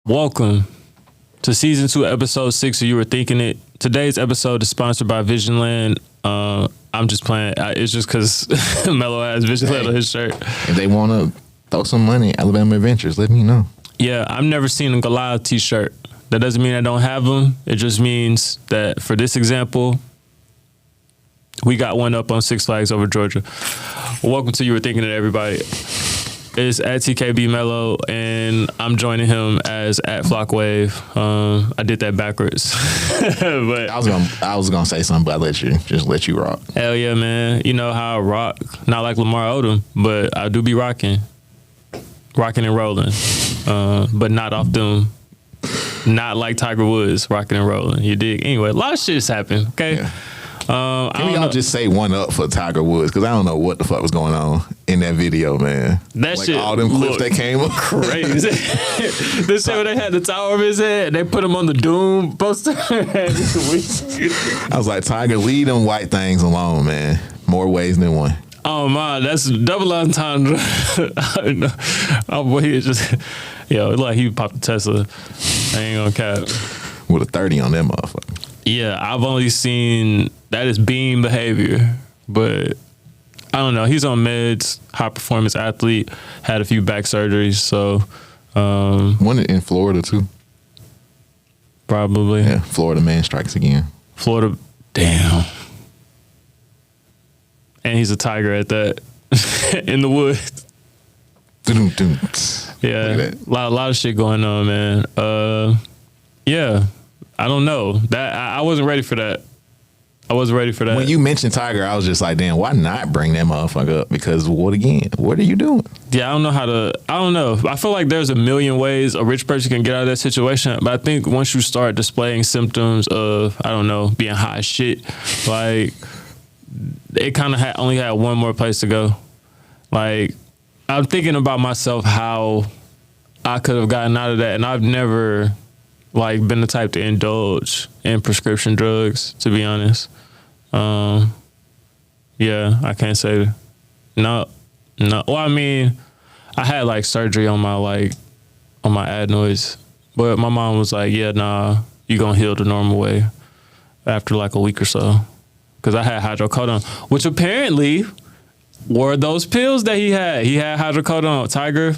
Welcome to season 2, episode 6 of You Were Thinking It. Today's episode is sponsored by Visionland. I'm just playing. It's just because Mello has Visionland on his shirt. If they want to throw some money at Alabama Adventures, let me know. Yeah, I've never seen a Goliath t-shirt. That doesn't mean I don't have them. It just means that for this example, we got one up on Six Flags over Georgia. Welcome to You Were Thinking It, everybody. It's at TKB Mello, and I'm joining him as at Flockwave. I did that backwards. But I was gonna say something, but I let you rock. Hell yeah, man. You know how I rock. Not like Lamar Odom, but I do be rocking and rolling. But not off them. Not like Tiger Woods, rocking and rolling. You dig? Anyway, a lot of shit's happened, okay? Yeah. Can we all just say one up for Tiger Woods? Because I don't know what the fuck was going on in that video, man. That like shit, all them clips that came up. Crazy. This shit when they had the tower over his head, they put him on the Doom poster. I was like, Tiger, leave them white things alone, man. More ways than one. Oh, man, that's double entendre. Oh, boy, he just, it's like he popped a Tesla. I ain't gonna cap. With a 30 on that motherfucker. Yeah, I've only seen that is beam behavior, but I don't know. He's on meds, high performance athlete, had a few back surgeries, so one in Florida too. Probably. Yeah, Florida man strikes again. Florida, damn. And he's a tiger at that in the woods. Yeah, a lot of shit going on, man. Yeah. I don't know. That I wasn't ready for that. When you mentioned Tiger, I was just like, damn, why not bring that motherfucker up? Because what are you doing? Yeah, I don't know. I feel like there's a million ways a rich person can get out of that situation. But I think once you start displaying symptoms of, I don't know, being high as shit, like, it kind of only had one more place to go. Like, I'm thinking about myself, how I could have gotten out of that. And I've never, like, been the type to indulge in prescription drugs, to be honest. Yeah, I can't say no. Well, I mean, I had like surgery on my adenoids, but my mom was like, yeah, nah, you gonna heal the normal way after like a week or so. Cause I had hydrocodone, which apparently were those pills that he had. He had hydrocodone. Tiger,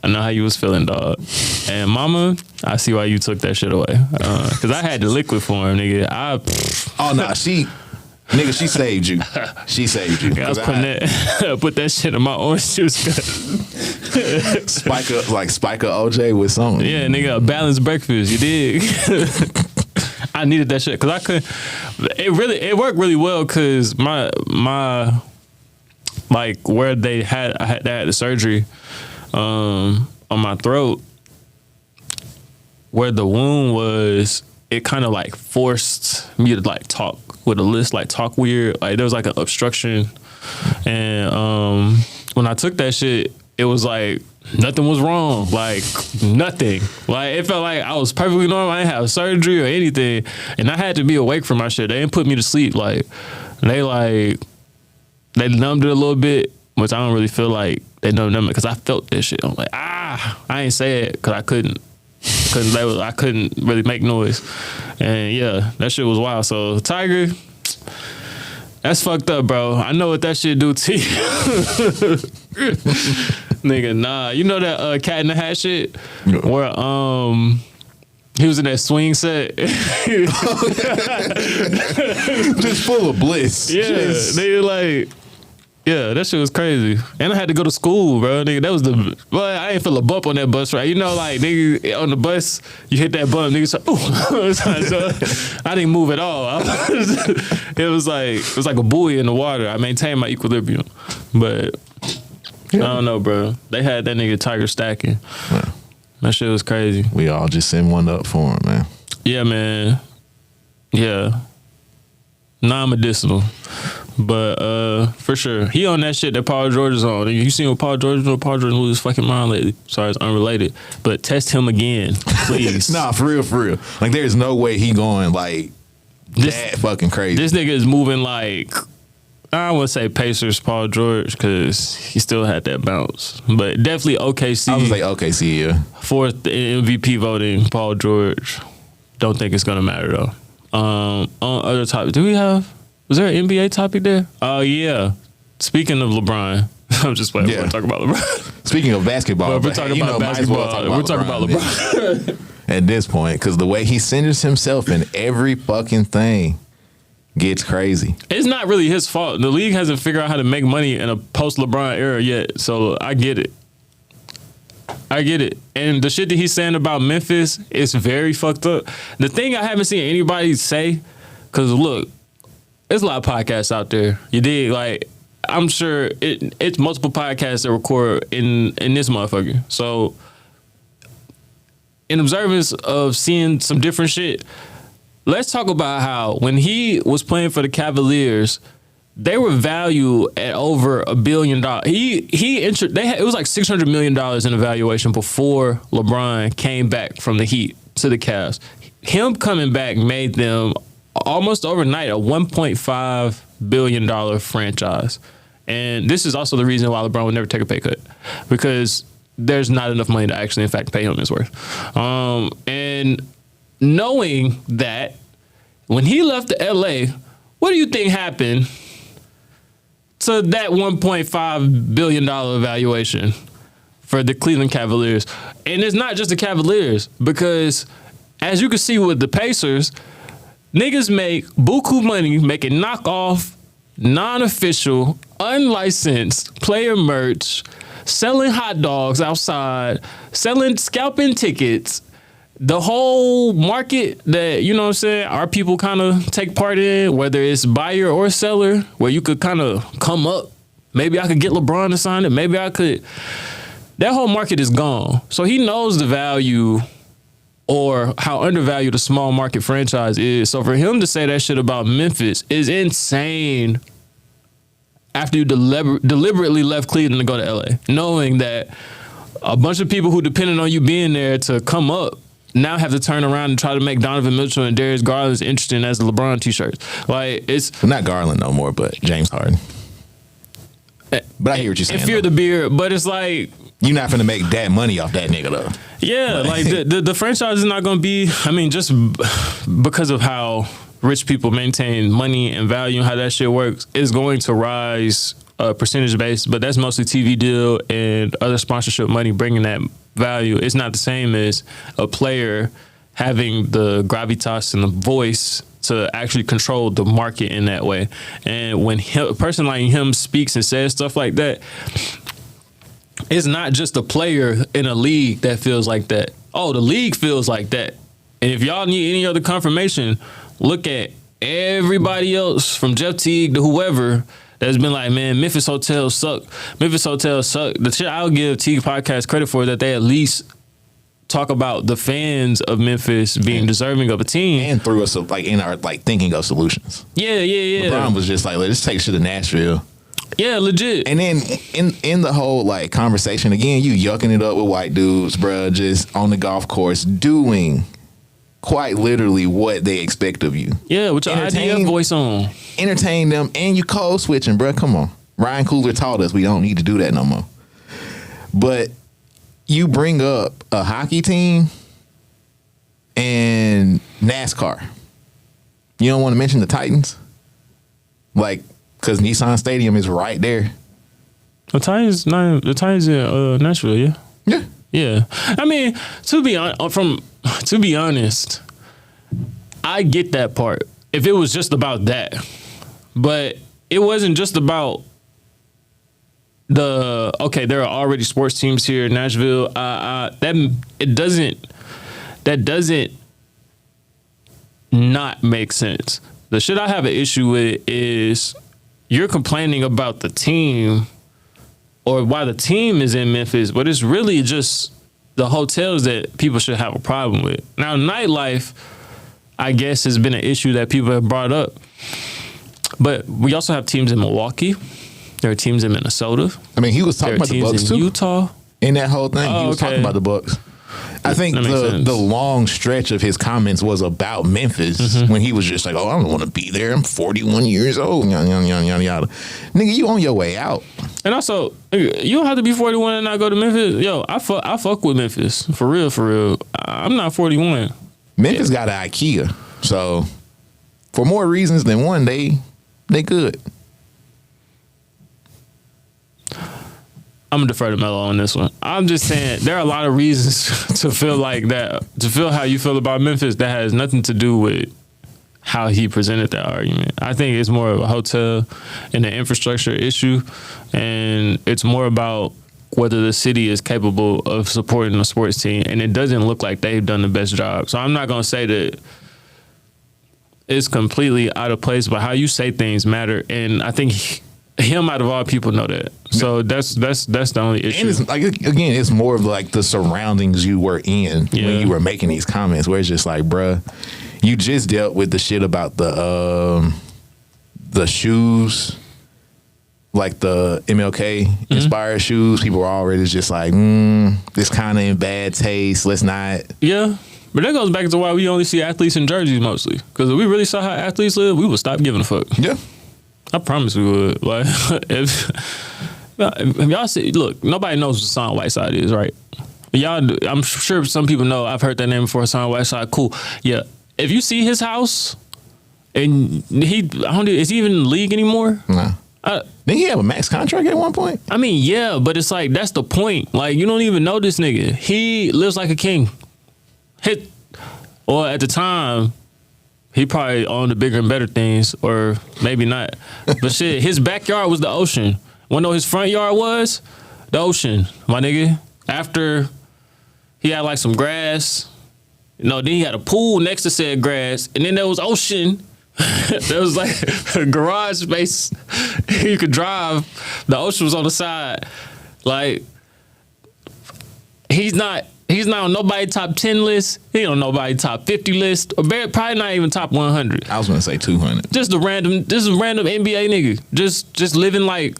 I know how you was feeling, dog. And mama, I see why you took that shit away. Cause I had the liquid for him, nigga. Oh no, she saved you. She saved you. I was put that shit in my orange juice. Spike a OJ with something. Yeah, nigga, a balanced breakfast. You dig? I needed that shit cause I couldn't. It worked really well cause my like where they had the surgery on my throat, where the wound was, it kind of like forced me to like talk with a list, like talk weird. Like there was like an obstruction. And when I took that shit, it was like nothing was wrong. Like nothing. Like it felt like I was perfectly normal. I didn't have surgery or anything. And I had to be awake for my shit. They didn't put me to sleep. Like they numbed it a little bit, which I don't really feel like they numbed it because I felt this shit. I'm like, I ain't say it because I couldn't really make noise. And yeah, that shit was wild. So Tiger, that's fucked up, bro. I know what that shit do to you. Nigga, nah. You know that Cat in the Hat shit? No. Where he was in that swing set. Just full of bliss. Yeah, nigga, like, yeah, that shit was crazy. And I had to go to school, bro. Nigga, that was I ain't feel a bump on that bus, right? You know, like, nigga, on the bus, you hit that bump, nigga, so, ooh. I didn't move at all. It was like a buoy in the water. I maintained my equilibrium. But I don't know, bro. They had that nigga Tiger stacking. Yeah. That shit was crazy. We all just send one up for him, man. Yeah, man. Yeah. Non-medicinal. But for sure, he on that shit that Paul George is on. You seen what Paul George doing? Paul George lose his fucking mind lately. Sorry, it's unrelated. But test him again, please. Nah, for real. Like, there's no way he going like that fucking crazy. This nigga is moving like I would say Pacers, Paul George, because he still had that bounce. But definitely OKC. I would say OKC, yeah. Fourth in MVP voting, Paul George. Don't think it's gonna matter though. On other topic, was there an NBA topic there? Oh yeah. Speaking of LeBron, I'm just waiting. We're talking about LeBron. Speaking of basketball, we're talking about basketball. We're talking about LeBron. At this point, because the way he centers himself in every fucking thing gets crazy. It's not really his fault. The league hasn't figured out how to make money in a post-LeBron era yet, so I get it. And the shit that he's saying about Memphis is very fucked up. The thing I haven't seen anybody say, because look, there's a lot of podcasts out there. You dig? Like, I'm sure it's multiple podcasts that record in this motherfucker. So, in observance of seeing some different shit, let's talk about how when he was playing for the Cavaliers, they were valued at over $1 billion. It was like $600 million in evaluation before LeBron came back from the Heat to the Cavs. Him coming back made them almost overnight a $1.5 billion franchise. And this is also the reason why LeBron would never take a pay cut, because there's not enough money to actually, in fact, pay him his worth. And knowing that, when he left to LA, what do you think happened to that $1.5 billion evaluation for the Cleveland Cavaliers? And it's not just the Cavaliers, because as you can see with the Pacers, niggas make buku money making knockoff, non-official, unlicensed player merch, selling hot dogs outside, scalping tickets. The whole market that, you know what I'm saying, our people kind of take part in, whether it's buyer or seller, where you could kind of come up. Maybe I could get LeBron to sign it. Maybe I could. That whole market is gone. So he knows the value or how undervalued a small market franchise is. So for him to say that shit about Memphis is insane after you deliberately left Cleveland to go to LA, knowing that a bunch of people who depended on you being there to come up now have to turn around and try to make Donovan Mitchell and Darius Garland interesting as the LeBron t-shirts. Like, it's not Garland no more, but James Harden. But I hear what you're saying. And Fear the Beard, but it's like, you're not finna make that money off that nigga though. Yeah, like the franchise is not gonna be, I mean, just because of how rich people maintain money and value and how that shit works, is going to rise percentage based, but that's mostly TV deal and other sponsorship money bringing that value. It's not the same as a player having the gravitas and the voice to actually control the market in that way. And when a person like him speaks and says stuff like that, it's not just a player in a league that feels like that. Oh, the league feels like that. And if y'all need any other confirmation, look at everybody else from Jeff Teague to whoever that's been like, man, Memphis hotels suck. Memphis hotels suck. The shit I'll give Teague Podcast credit for, that they at least talk about the fans of Memphis being deserving of a team. And through us, like, in our, like, thinking of solutions. Yeah. LeBron was just like, let's take shit to Nashville. Yeah, legit. And then in the whole, like, conversation, again, you yucking it up with white dudes, bruh, just on the golf course doing quite literally what they expect of you. Yeah, with your IDF voice on. Entertain them, and you code switching, bruh. Come on. Ryan Coogler taught us we don't need to do that no more. But you bring up a hockey team and NASCAR. You don't want to mention the Titans? Like, because Nissan Stadium is right there. The Titans in Nashville, yeah? Yeah. Yeah. I mean, to be honest, I get that part. If it was just about that. But it wasn't just about there are already sports teams here in Nashville. That doesn't not make sense. The shit I have an issue with is you're complaining about the team or why the team is in Memphis, but it's really just the hotels that people should have a problem with. Now, nightlife, I guess, has been an issue that people have brought up. But we also have teams in Milwaukee. There are teams in Minnesota. I mean, he was talking about the Bucks too. Utah. In that whole thing, he was talking about the Bucks. I think the long stretch of his comments was about Memphis when he was just like, "Oh, I don't want to be there. I'm 41 years old." Yada, yada, yada, yada. Nigga, you on your way out. And also, you don't have to be 41 and not go to Memphis. Yo, I fuck with Memphis for real, for real. I'm not 41. Memphis got an IKEA, so for more reasons than one, they good. I'm gonna defer to Melo on this one. I'm just saying there are a lot of reasons to feel like that, to feel how you feel about Memphis that has nothing to do with how he presented that argument. I think it's more of a hotel and an infrastructure issue, and it's more about whether the city is capable of supporting a sports team, and it doesn't look like they've done the best job. So I'm not gonna say that it's completely out of place, but how you say things matter, and I think him out of all people know that. So that's the only issue. And it's like, again, it's more of like the surroundings you were in when you were making these comments, where it's just like, bruh, you just dealt with the shit about the shoes, like the MLK inspired shoes. People were already just like, this kind of in bad taste. Let's not. Yeah. But that goes back to why we only see athletes in jerseys mostly. Because if we really saw how athletes live, we would stop giving a fuck. Yeah. I promise we would. Like, if y'all see, look, nobody knows what Hassan Whiteside is, right? Y'all, I'm sure some people know. I've heard that name before. Hassan Whiteside, cool. Yeah, if you see his house, and is he even in the league anymore? Nah. Didn't he have a max contract at one point? I mean, yeah, but it's like that's the point. Like, you don't even know this nigga. He lives like a king. Or at the time, he probably owned the bigger and better things, or maybe not. But shit, his backyard was the ocean. Wanna know his front yard was? The ocean, my nigga. After he had like some grass, then he had a pool next to said grass, and then there was ocean. There was like a garage space you could drive. The ocean was on the side. Like, he's not on nobody's top 10 list. He on nobody's top 50 list. Or probably not even top 100. I was gonna say 200. This is a random NBA nigga. Just living like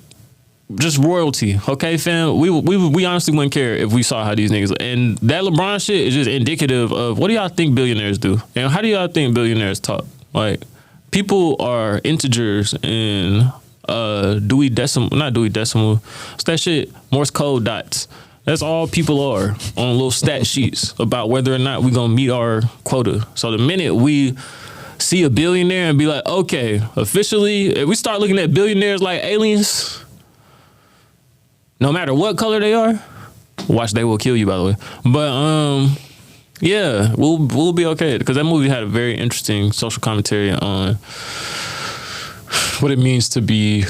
just royalty. Okay, fam. We honestly wouldn't care if we saw how these niggas. And that LeBron shit is just indicative of what do y'all think billionaires do? And how do y'all think billionaires talk? Like, people are integers and not Dewey Decimal. What's that shit? Morse code dots. That's all people are on little stat sheets about whether or not we're going to meet our quota. So the minute we see a billionaire and be like, okay, officially, if we start looking at billionaires like aliens, no matter what color they are, watch, they will kill you, by the way. But, yeah, we'll be okay. Because that movie had a very interesting social commentary on what it means to be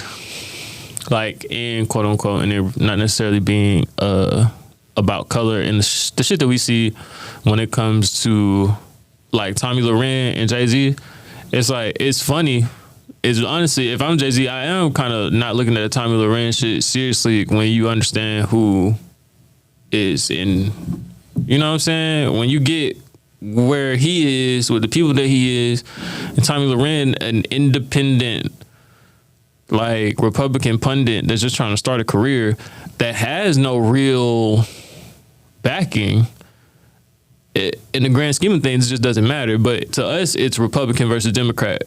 like in quote unquote, and it not necessarily being about color, and the shit that we see when it comes to like Tommy Loren and Jay-Z. It's like, it's funny. It's honestly, if I'm Jay-Z, I am kind of not looking at the Tommy Loren shit seriously when you understand who is in, you know what I'm saying? When you get where he is with the people that he is, and Tommy Loren, an independent, like, Republican pundit that's just trying to start a career that has no real backing. In the grand scheme of things, it just doesn't matter. But to us, it's Republican versus Democrat.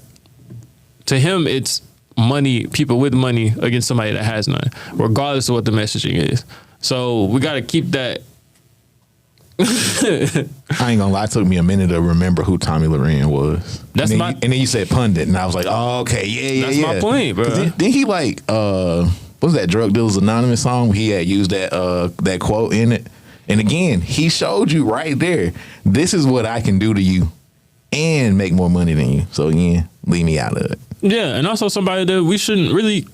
To him, it's money, people with money against somebody that has none, regardless of what the messaging is. So we got to keep that. I ain't gonna lie, it took me a minute to remember who Tommy Loren was. And then you said pundit, and I was like, oh, okay, yeah. That's my point, bro. Didn't he like, what was that Drug Dealers Anonymous song where he had used that quote in it? And again, he showed you right there, this is what I can do to you and make more money than you. So again, leave me out of it. Yeah, and also somebody that we shouldn't really...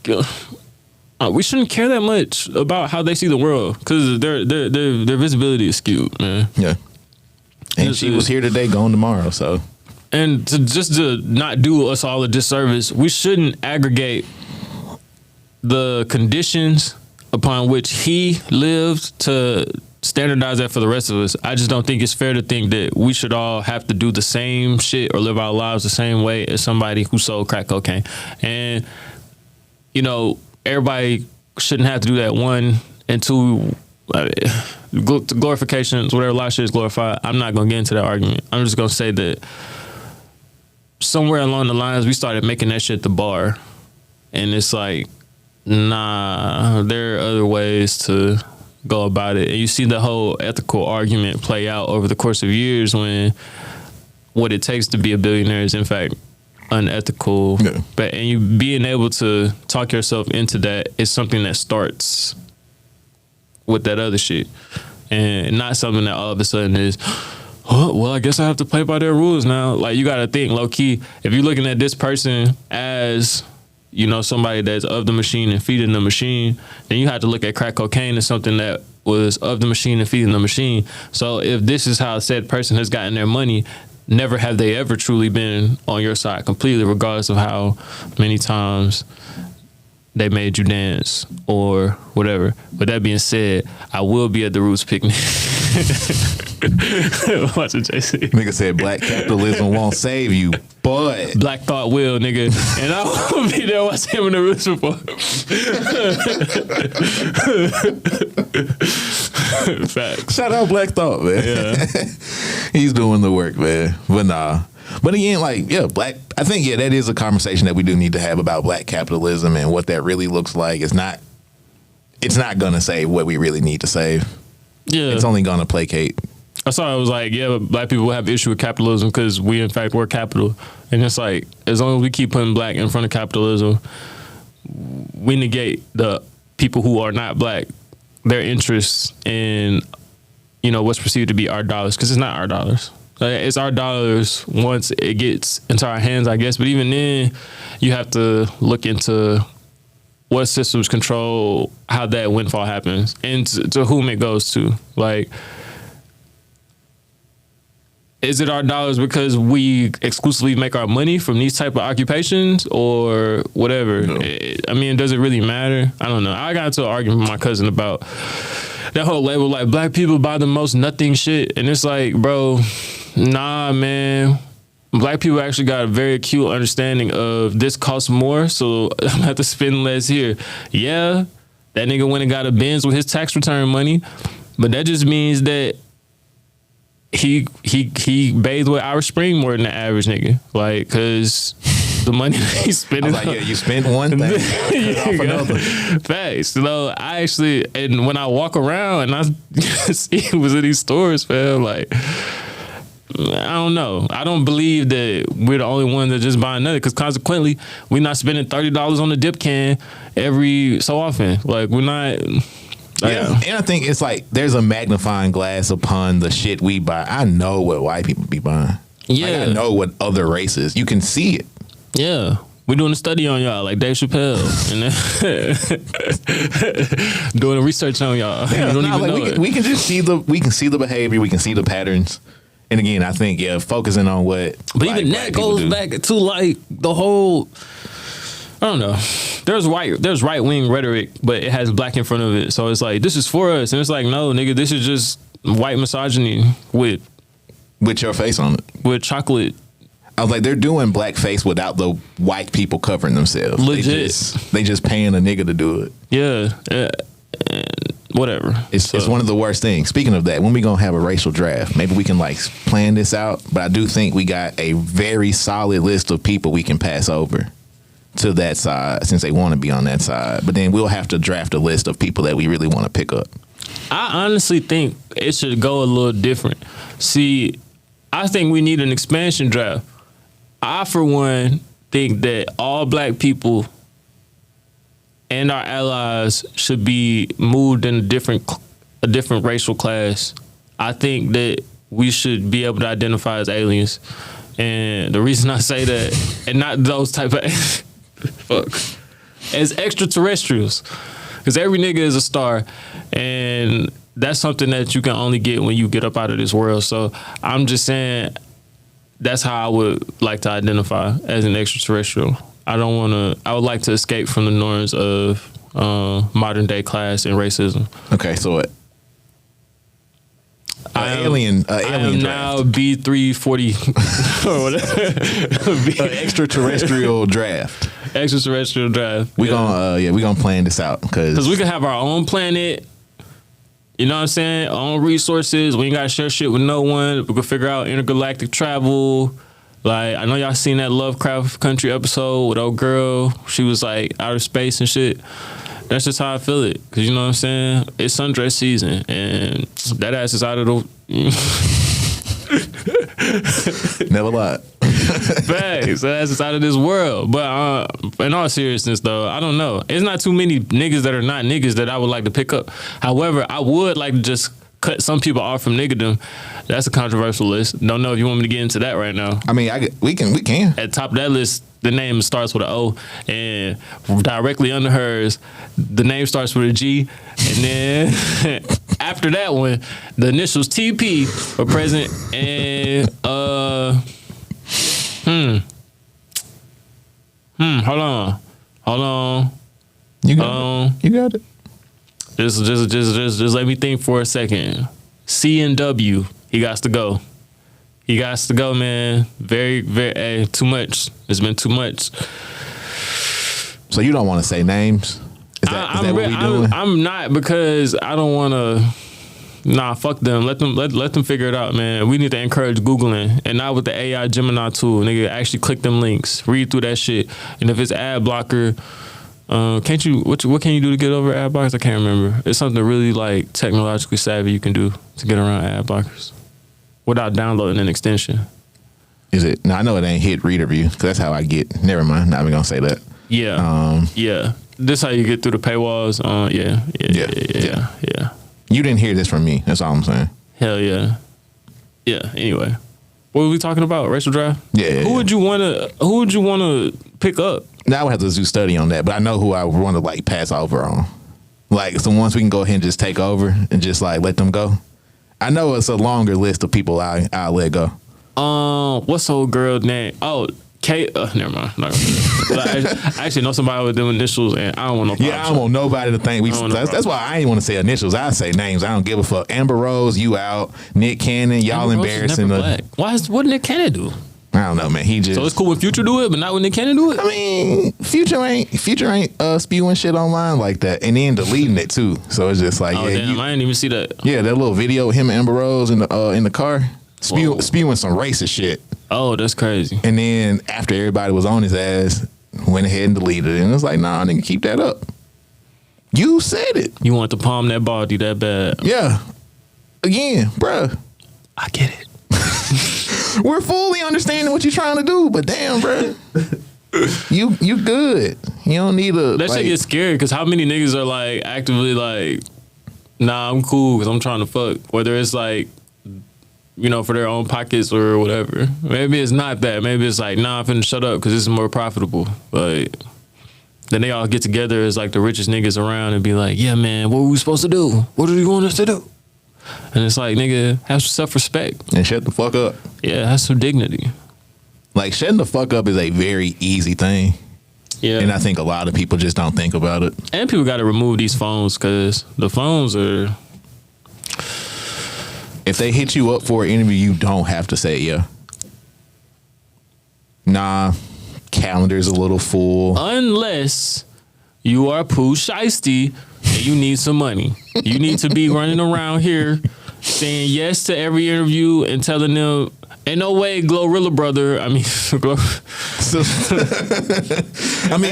we shouldn't care that much about how they see the world, because their visibility is skewed, man. Yeah. And she was here today, gone tomorrow, so. And to not do us all a disservice, we shouldn't aggregate the conditions upon which he lived to standardize that for the rest of us. I just don't think it's fair to think that we should all have to do the same shit or live our lives the same way as somebody who sold crack cocaine. And, you know, everybody shouldn't have to do that, one. And two, glorifications, whatever, a lot of shit is glorified. I'm not gonna get into that argument. I'm just gonna say that somewhere along the lines we started making that shit the bar, and it's like, nah, there are other ways to go about it. And you see the whole ethical argument play out over the course of years when what it takes to be a billionaire is in fact unethical. Yeah. But and you being able to talk yourself into that is something that starts with that other shit, and not something that all of a sudden is, oh, well, I guess I have to play by their rules now. Like, you gotta think low key, if you're looking at this person as, you know, somebody that's of the machine and feeding the machine, then you have to look at crack cocaine as something that was of the machine and feeding the machine. So if this is how said person has gotten their money, never have they ever truly been on your side completely, regardless of how many times they made you dance or whatever. With that being said, I will be at the Roots picnic. Watching JC. Nigga said black capitalism won't save you, but Black Thought will, nigga. And I will be there watching him in the Roots perform. Facts. Shout out Black Thought, man. Yeah. He's doing the work, man. But nah. But again, like, yeah, I think, yeah, that is a conversation that we do need to have about black capitalism and what that really looks like. It's not gonna save what we really need to save. Yeah. It's only gonna placate. I saw it was like, yeah, but black people have issue with capitalism because we in fact work capital. And it's like, as long as we keep putting black in front of capitalism, we negate the people who are not black, their interests in, you know, what's perceived to be our dollars, because it's not our dollars. It's our dollars once it gets into our hands, I guess. But even then, you have to look into what systems control how that windfall happens and to whom it goes to. Like, is it our dollars because we exclusively make our money from these type of occupations or whatever? No. I mean, does it really matter? I don't know. I got into an argument with my cousin about that whole label, like, black people buy the most nothing shit. And it's like, bro, nah, man. Black people actually got a very acute understanding of this costs more, so I'm gonna have to spend less here. Yeah, that nigga went and got a Benz with his tax return money, but that just means that he bathed with Irish Spring more than the average nigga. Like, cause the money that he's spending. I was like, yeah, you spent one thing, cut off another. Facts. You know, I actually, and when I walk around and I see who was in these stores, fam, like, I don't know. I don't believe that we're the only one that just buying nothing, because consequently, we're not spending $30 on the dip can every so often. Like, we're not. Yeah, and I think it's like there's a magnifying glass upon the shit we buy. I know what white people be buying. Yeah, like, I know what other races. You can see it. Yeah. We're doing a study on y'all, like Dave Chappelle, and doing a research on y'all. Yeah, you don't even know it. We can just see the behavior, we can see the patterns. And again, I think, yeah, focusing on what. But even that goes back to like the whole, I don't know. There's right wing rhetoric, but it has black in front of it. So it's like, this is for us, and it's like, no, nigga, this is just white misogyny with your face on it, with chocolate. I was like, they're doing blackface without the white people covering themselves. Legit. They just paying a nigga to do it. Yeah. Whatever. It's one of the worst things. Speaking of that, when we gonna have a racial draft, maybe we can like plan this out. But I do think we got a very solid list of people we can pass over to that side, since they want to be on that side. But then we'll have to draft a list of people that we really want to pick up. I honestly think it should go a little different. See, I think we need an expansion draft. I, for one, think that all black people and our allies should be moved in a different racial class. I think that we should be able to identify as aliens. And the reason I say that, and not those type of as extraterrestrials. Because every nigga is a star, and that's something that you can only get when you get up out of this world. So I'm just saying, that's how I would like to identify, as an extraterrestrial. I would like to escape from the norms of modern day class and racism. Okay, so alien I am draft. now B340 or whatever. Extraterrestrial draft. Extraterrestrial draft. We gonna plan this out, because we can have our own planet. You know what I'm saying? Own resources. We ain't gotta share shit with no one. We can figure out intergalactic travel. Like, I know y'all seen that Lovecraft Country episode with old girl. She was like outer space and shit. That's just how I feel it. Cause you know what I'm saying? It's sundress season and that ass is out of the Never lied. Facts. That ass is out of this world. But in all seriousness though, I don't know. It's not too many niggas that are not niggas that I would like to pick up. However, I would like to just cut some people off from niggerdom. That's a controversial list. Don't know if you want me to get into that right now. I mean, we can. At the top of that list, the name starts with an O, and directly under hers, the name starts with a G, and then after that one, the initials TP are present, and hold on. You got it. Just let me think for a second. C and W, he got to go. He got to go, man. Very, too much. It's been too much. So you don't want to say names? Is that what we doing? I'm not, because I don't want to. Nah, fuck them. Let them figure it out, man. We need to encourage Googling, and not with the AI Gemini tool. Nigga, actually click them links, read through that shit, and if it's ad blocker. Can't you? What can you do to get over ad blockers? I can't remember. It's something really like technologically savvy you can do to get around ad blockers without downloading an extension. Is it? No, I know it ain't hit reader view, because that's how I get. Never mind. Not even gonna say that. Yeah. Yeah. This how you get through the paywalls. Yeah. You didn't hear this from me. That's all I'm saying. Hell yeah. Yeah. Anyway, what were we talking about? Racial draft. Yeah. Who would you wanna pick up? Now I would have to do study on that, but I know who I would want to like pass over on. Like, so once we can go ahead and just take over and just like let them go. I know it's a longer list of people I'll let go. What's the old girl name? Oh, Kate. Never mind. Not I actually know somebody with them initials, and I don't want no problems. Yeah, I don't want nobody to think that's why I ain't want to say initials. I say names. I don't give a fuck. Amber Rose, you out. Nick Cannon, y'all Amber embarrassing. What did Nick Cannon do? I don't know, man. So it's cool when Future do it, but not when Nick Cannon do it? I mean, Future ain't spewing shit online like that, and then deleting it too. So it's just like, I didn't even see that. Yeah, that little video of him and Amber Rose in the car spewing some racist shit. Oh, that's crazy. And then after everybody was on his ass, went ahead and deleted it. And it's like, nah, nigga, keep that up. You said it. You want to palm that body that bad. Yeah. Again, bruh. I get it. We're fully understanding what you're trying to do, but damn, bruh. You good. You don't need a... That shit gets scary, because how many niggas are like actively like, nah, I'm cool because I'm trying to fuck. Whether it's like, you know, for their own pockets or whatever. Maybe it's not that. Maybe it's like, nah, I'm finna shut up because this is more profitable. Like, then they all get together as like the richest niggas around and be like, yeah, man, what were we supposed to do? What are you want us to do? And it's like, nigga, have some self-respect. And shut the fuck up. Yeah, have some dignity. Like, shutting the fuck up is a very easy thing. Yeah. And I think a lot of people just don't think about it. And people got to remove these phones, because the phones are... If they hit you up for an interview, you don't have to say yeah. Nah, calendar's a little full. Unless you are Pooh Shiesty and you need some money. You need to be running around here saying yes to every interview and telling them, ain't no way, Glorilla brother. I mean,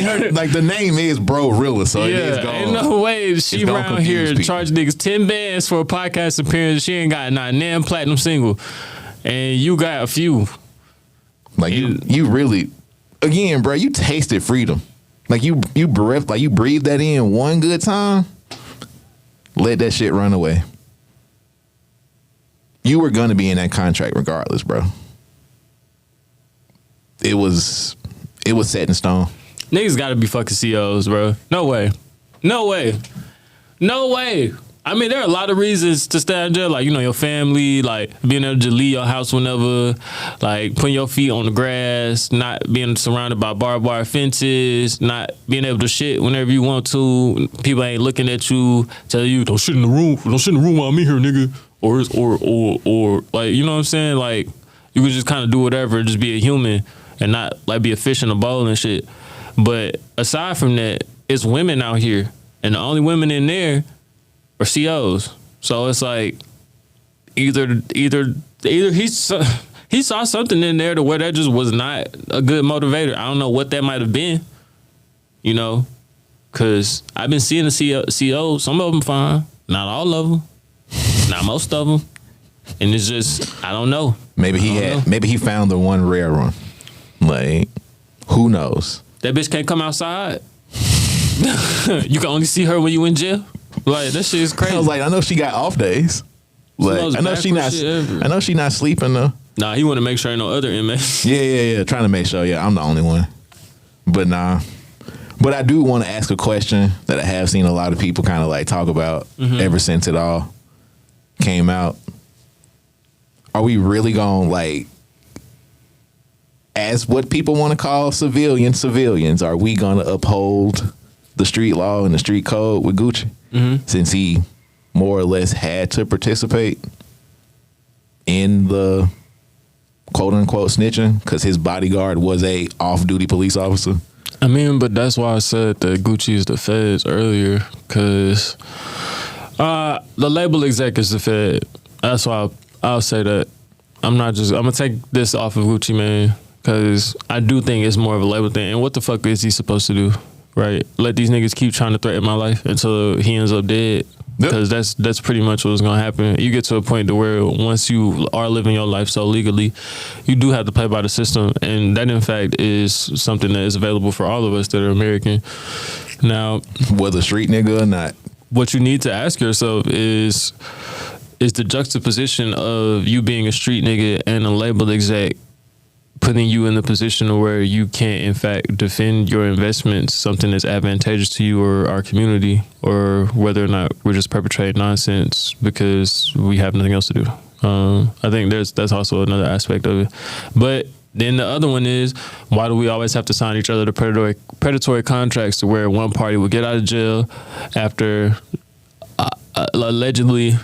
her, like, the name is Bro-Rilla, so yeah, it is gone. Ain't no way she around here charge niggas 10 bands for a podcast appearance. She ain't got not a platinum single, and you got a few. Like, you really, again, bro, you tasted freedom. Like, you breathed that in one good time. Let that shit run away. You were gonna be in that contract regardless, bro. It was set in stone. Niggas gotta be fucking CEOs, bro. No way. I mean, there are a lot of reasons to stay in jail, like, you know, your family, like being able to leave your house whenever, like putting your feet on the grass, not being surrounded by barbed wire fences, not being able to shit whenever you want to. People ain't looking at you, tell you, don't shit in the room while I'm in here, nigga. Or like, you know what I'm saying? Like, you can just kind of do whatever, just be a human and not like be a fish in a bowl and shit. But aside from that, it's women out here, and the only women in there are CEOs. So it's like either he saw something in there to where that just was not a good motivator. I don't know what that might have been, you know, because I've been seeing the COs. Some of them fine, not all of them, not most of them, and it's just I don't know. Maybe he found the one rare one. Like, who knows? That bitch can't come outside. You can only see her when you in jail. Like, that shit is crazy. I was like, I know she got off days. Like, I know she not sleeping though. Nah, he want to make sure ain't no other inmates. Yeah. Trying to make sure. Yeah, I'm the only one. But nah. But I do want to ask a question that I have seen a lot of people kind of like talk about ever since it all came out. Are we really gonna like, as what people want to call civilians, are we gonna uphold the street law and the street code with Gucci? Since he more or less had to participate in the quote unquote snitching because his bodyguard was a off-duty police officer. I mean, but that's why I said that Gucci is the feds earlier, because the label exec is the fed. That's why I'll say that. I'm gonna take this off of Gucci Mane, because I do think it's more of a label thing. And what the fuck is he supposed to do? Right? Let these niggas keep trying to threaten my life until he ends up dead. Because that's pretty much what's gonna happen. You get to a point to where once you are living your life so legally, you do have to play by the system, and that in fact is something that is available for all of us that are American. Now, whether street nigga or not, what you need to ask yourself is the juxtaposition of you being a street nigga and a label exec putting you in the position where you can't, in fact, defend your investments, something that's advantageous to you or our community, or whether or not we're just perpetrating nonsense because we have nothing else to do. I think that's also another aspect of it. But then the other one is, why do we always have to sign each other to predatory contracts to where one party will get out of jail after allegedly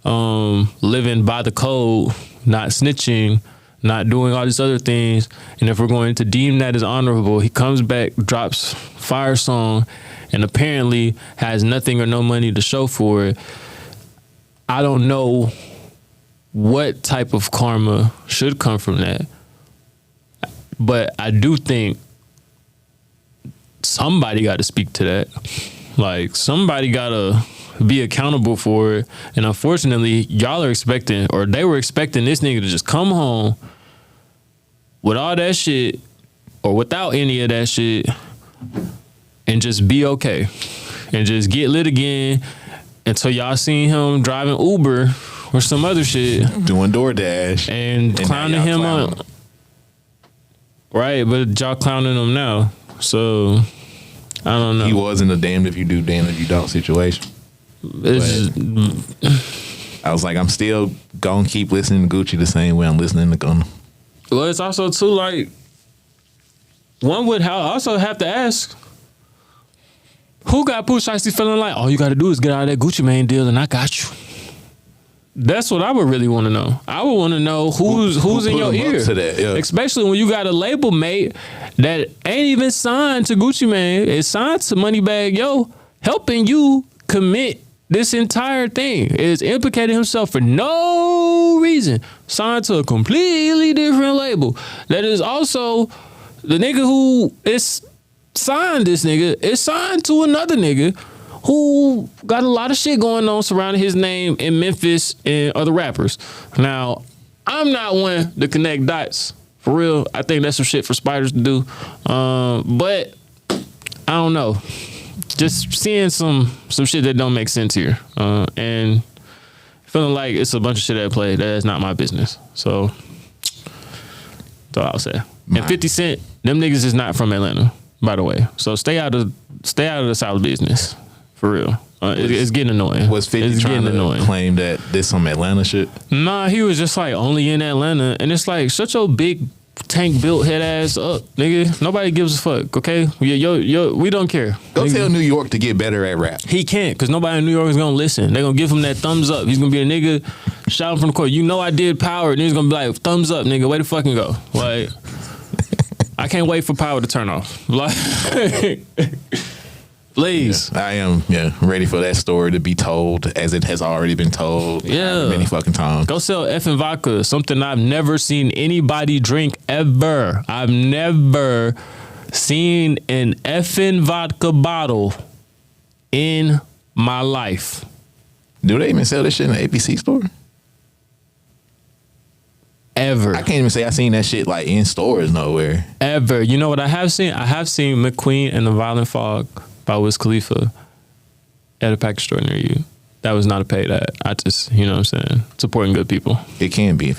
living by the code, not snitching, not doing all these other things, and if we're going to deem that as honorable, he comes back, drops fire song, and apparently has nothing or no money to show for it. I don't know what type of karma should come from that, but I do think somebody got to speak to that. Like, somebody got to be accountable for it. And unfortunately, y'all are expecting, or they were expecting this nigga to just come home with all that shit or without any of that shit and just be okay and just get lit again until y'all seen him driving Uber or some other shit, doing DoorDash and clowning him up. Right, but y'all clowning him now. So I don't know. He wasn't a damned if you do, damned if you don't situation. I was like, I'm still gonna keep listening to Gucci the same way I'm listening to Gunna. Well, it's also too, like, one would also have to ask, who got Pooh Shiesty feeling like, all you got to do is get out of that Gucci Mane deal and I got you? That's what I would really want to know. I would want to know who's in your ear. To that, yeah. Especially when you got a label mate that ain't even signed to Gucci Mane. It's signed to Moneybagg Yo, helping you commit this entire thing. Is implicating himself for no reason. Signed to a completely different label. That is also the nigga who is signed this nigga is signed to another nigga who got a lot of shit going on surrounding his name in Memphis and other rappers. Now, I'm not one to connect dots. For real, I think that's some shit for spiders to do. But I don't know. Just seeing some shit that don't make sense here. And feeling like it's a bunch of shit at play that is not my business. So that's all I'll say. And 50 Cent, them niggas is not from Atlanta, by the way. So stay out of the South business. For real. It's getting annoying. Was 50 trying to claim that this some Atlanta shit? Nah, he was just like only in Atlanta. And it's like, shut your big tank built head ass up, nigga. Nobody gives a fuck, okay? Yo, we don't care. Go tell New York to get better at rap. He can't, because nobody in New York is gonna listen. They're gonna give him that thumbs up. He's gonna be a nigga shouting from the court, you know I did Power, and he's gonna be like, thumbs up, nigga, way to fucking go. Like, I can't wait for Power to turn off. Like Please. I am, ready for that story to be told as it has already been told many fucking times. Go sell effing vodka, something I've never seen anybody drink ever. I've never seen an effing vodka bottle in my life. Do they even sell this shit in the ABC store? Ever. I can't even say I seen that shit like in stores nowhere. Ever. You know what I have seen? I have seen McQueen and the Violent Fog by Wiz Khalifa at a package store near you. That was not a paid ad. I just, you know what I'm saying? Supporting good people. It can be if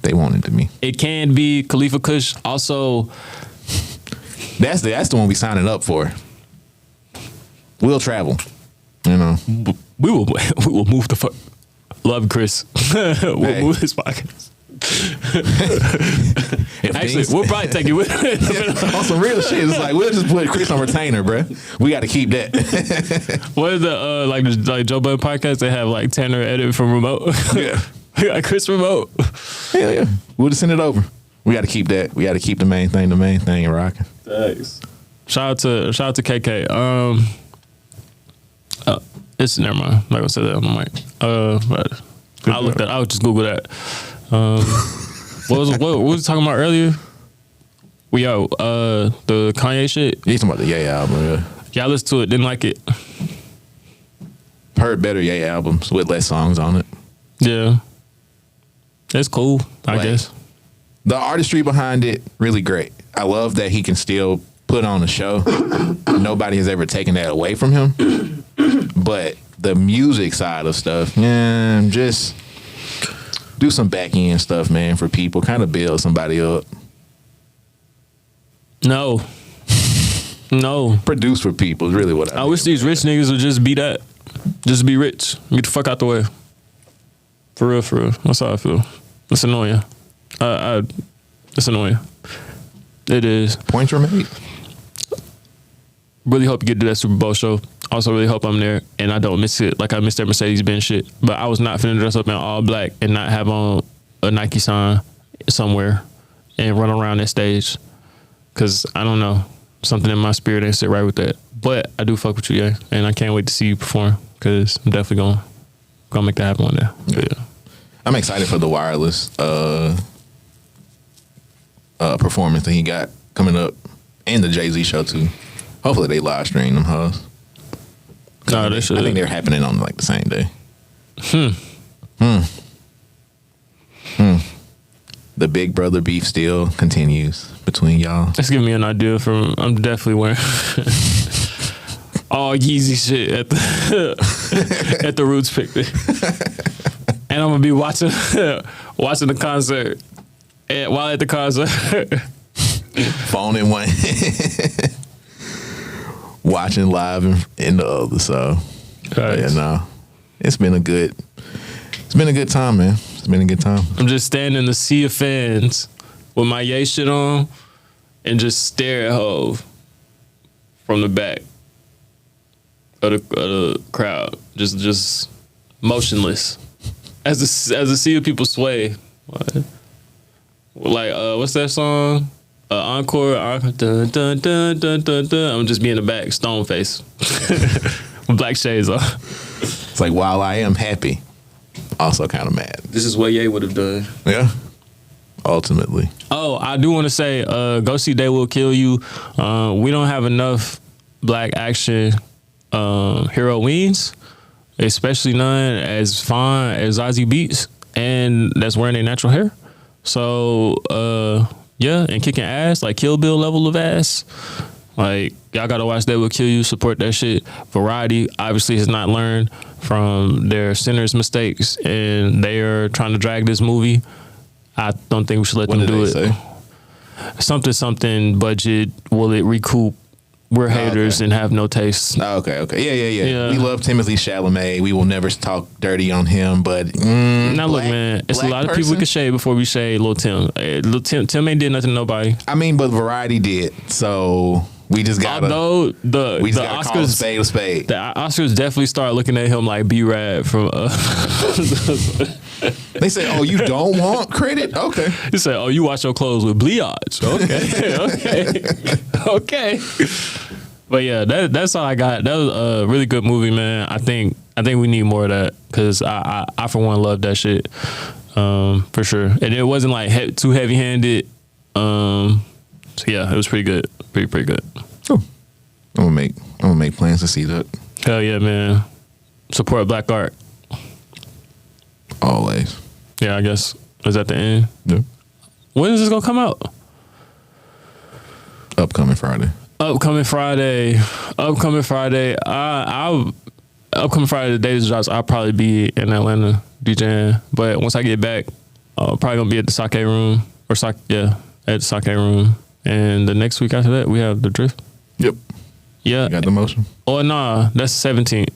they want it to be. It can be. Khalifa Kush also. That's the one we signing up for. We'll travel. You know. We will move the fuck. Love Chris. We'll move this podcast. Actually, we'll probably take you with on some real shit. It's like we'll just put Chris on retainer, bro. We got to keep that. What is the like Joe Budden podcast? They have like Tanner edit from remote. Yeah, we got Chris remote. Hell yeah, we'll just send it over. We got to keep that. We got to keep the main thing rocking. Thanks. Shout out to KK. It's never mind. I'm not gonna say that on the mic. But I'll look that. I'll just Google that. What was we talking about earlier? The Kanye shit. You talking about the Ye album? Yeah, I listened to it. Didn't like it. Heard better Ye albums with less songs on it. Yeah, it's cool. I guess the artistry behind it really great. I love that he can still put on a show. Nobody has ever taken that away from him. But the music side of stuff, just do some back end stuff, man, for people. Kind of build somebody up. No. Produce for people is really what I wish these rich niggas would just be that. Just be rich. Get the fuck out the way. For real. That's how I feel. It's annoying. It's annoying. It is. Points were made. Really hope you get to that Super Bowl show. Also really hope I'm there and I don't miss it like I missed that Mercedes-Benz shit. But I was not finna dress up in all black and not have on a Nike sign somewhere and run around that stage. Cause I don't know. Something in my spirit ain't sit right with that. But I do fuck with you, yeah. And I can't wait to see you perform. Cause I'm definitely gonna make that happen one day. Yeah. I'm excited for the Wireless performance that he got coming up and the Jay-Z show too. Hopefully they live stream them hoes. No, they should. I think they're happening on like the same day. The Big Brother beef still continues between y'all. That's giving me an idea from. I'm definitely wearing all Yeezy shit at the Roots picnic, and I'm gonna be watching the concert. And while at the concert, phone in one. Watching live in the other, so it's been a good time, man. It's been a good time. I'm just standing in the sea of fans with my Ye shit on and just stare at Hov from the back of the crowd, just motionless as the sea of people sway. Like what's that song? Encore, dun, dun, dun, dun, dun, dun. I'm just be in the back, stone face, with black shades on. It's like, while I am happy, also kind of mad. This is what Ye would have done. Yeah, ultimately. Oh, I do want to say, go see They Will Kill You. We don't have enough black action heroines, especially none as fine as Ozzy Beats, and that's wearing their natural hair. So, yeah, and kicking ass, like Kill Bill level of ass. Like, y'all gotta watch They Will Kill You, support that shit. Variety obviously has not learned from their sinners' mistakes, and they are trying to drag this movie. I don't think we should let them do it. Say? Something budget, will it recoup? We're haters and have no taste. Okay. Yeah. We love Timothée Chalamet. We will never talk dirty on him, but now look, man, it's a lot of people we could shade before we shade Lil Tim. Lil Tim ain't did nothing to nobody. I mean, but Variety did, so we just got. Although the Oscars, call a spade a spade. The Oscars definitely start looking at him like B-Rad from. They say, "Oh, you don't want credit? Okay." They say, "Oh, you wash your clothes with bleach." Okay. But yeah, that's all I got. That was a really good movie, man. I think we need more of that because I for one love that shit, for sure. And it wasn't like too heavy handed. So yeah, it was pretty good, pretty good. Oh, I'm gonna make plans to see that. Hell yeah, man! Support black art. Always. Yeah, I guess is at the end. Yeah. When is this gonna come out? Upcoming Friday. Upcoming Friday. Upcoming Friday, the day this drops, I'll probably be in Atlanta DJing. But once I get back, I'm probably gonna be at the Sake Room at the Sake Room. And the next week after that, we have the Drift. Yep. Yeah. You got the motion? Oh nah, that's the 17th.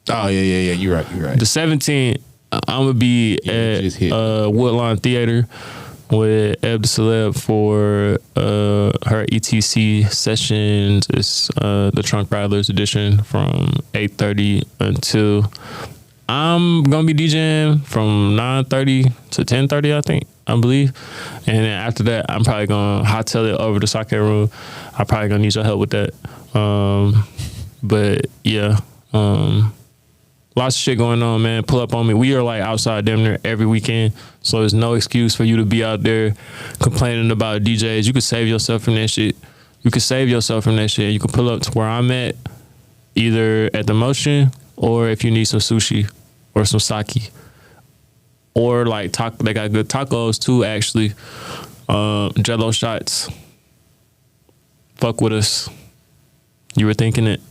Oh yeah. You're right. The 17th, I'm gonna be at Woodlawn Theater with Eb the Celeb for her ETC sessions. It's the Trunk Rattlers edition from 8:30 until I'm gonna be DJing from 9:30 to 10:30, I believe. And then after that, I'm probably gonna hightail it over to Sake Room. I'm probably gonna need your help with that. But yeah, lots of shit going on, man. Pull up on me. We are like outside damn near every weekend, so there's no excuse for you to be out there complaining about DJs. You could save yourself from that shit. You can pull up to where I'm at, either at the Motion or if you need some sushi or some sake. Or like they got good tacos too, actually. Jello shots. Fuck with us. You were thinking it.